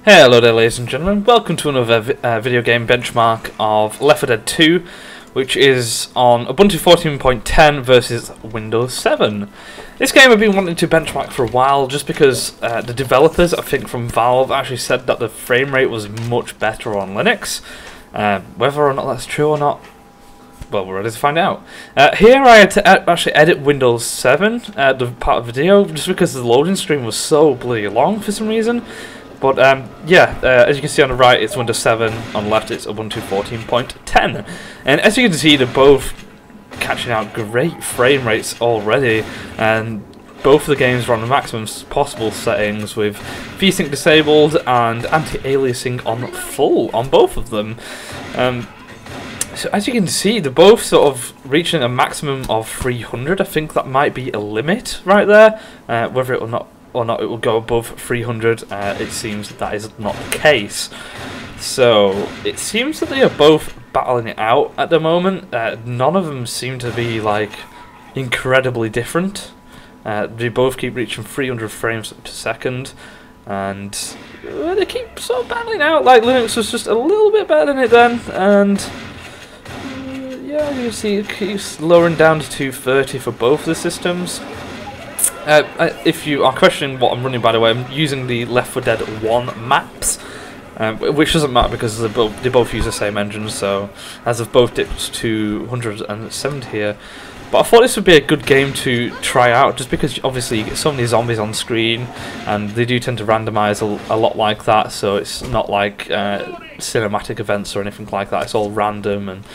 Hello there, ladies and gentlemen, welcome to another video game benchmark of Left 4 Dead 2, which is on Ubuntu 14.10 versus Windows 7. This game I've been wanting to benchmark for a while just because the developers, I think from Valve, actually said that the frame rate was much better on Linux. Whether or not that's true or not, well, we're ready to find out. Here I had to actually edit Windows 7, the part of the video, just because the loading screen was so bloody long for some reason. But as you can see on the right, it's Windows 7. On the left, it's Ubuntu 14.10. And as you can see, they're both catching out great frame rates already. And both of the games are on the maximum possible settings with VSync disabled and anti-aliasing on full on both of them. So as you can see, they're both sort of reaching a maximum of 300. I think that might be a limit right there. Whether it or not it will go above 300, it seems that is not the case. So it seems that they are both battling it out at the moment. None of them seem to be like incredibly different. They both keep reaching 300 frames per second, and they keep sort of battling out. Like Linux was just a little bit better than it then, and yeah, you see it keeps lowering down to 230 for both the systems. If you are questioning what I'm running, by the way, I'm using the Left 4 Dead 1 maps, which doesn't matter because they both use the same engine, so as they've both dipped to 170 here. But I thought this would be a good game to try out, just because obviously you get so many zombies on screen, and they do tend to randomise a lot like that, so it's not like cinematic events or anything like that, it's all random and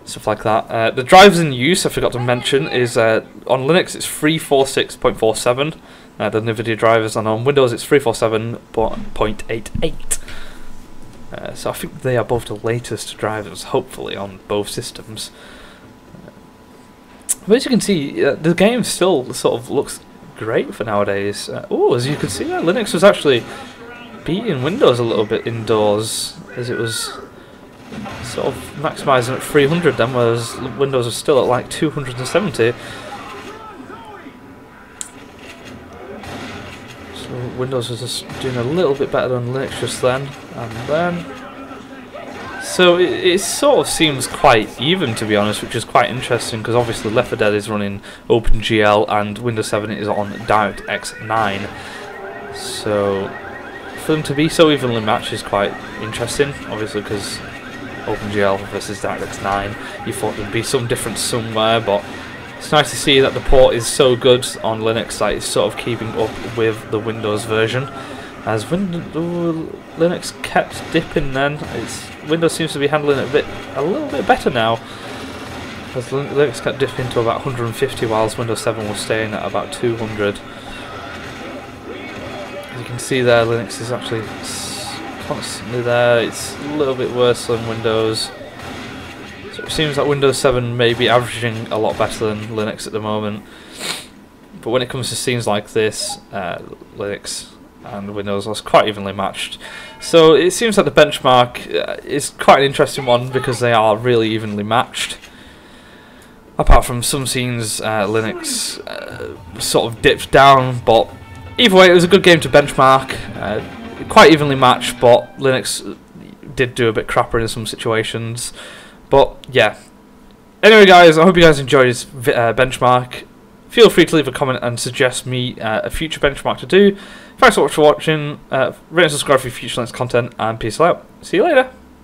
stuff like that. The drivers in use, I forgot to mention, is on Linux it's 346.47, the Nvidia drivers, and on Windows it's 347.88. So I think they are both the latest drivers, hopefully, on both systems. But as you can see, the game still sort of looks great for nowadays. As you can see, Linux was actually beating Windows a little bit indoors, as it was sort of maximising at 300 then, whereas Windows was still at like 270. So Windows was just doing a little bit better than Linux just then, and then. So it sort of seems quite even, to be honest, which is quite interesting because obviously Left 4 Dead is running OpenGL and Windows 7 is on DirectX 9. So for them to be so evenly matched is quite interesting, obviously, because OpenGL versus DirectX 9, you thought there'd be some difference somewhere, but it's nice to see that the port is so good on Linux that it's sort of keeping up with the Windows version. As Linux kept dipping then, Windows seems to be handling it a little bit better now, as Linux kept dipping to about 150 whilst Windows 7 was staying at about 200. As you can see there, Linux is actually constantly there. It's a little bit worse than Windows. So it seems like Windows 7 may be averaging a lot better than Linux at the moment. But when it comes to scenes like this, Linux and Windows was quite evenly matched. So it seems like the benchmark is quite an interesting one because they are really evenly matched. Apart from some scenes, Linux sort of dipped down, but either way, it was a good game to benchmark. Quite evenly matched, but Linux did do a bit crapper in some situations. But yeah. Anyway, guys, I hope you guys enjoyed this benchmark. Feel free to leave a comment and suggest me a future benchmark to do. Thanks so much for watching. Rate and subscribe for future Linux content, and peace out. See you later.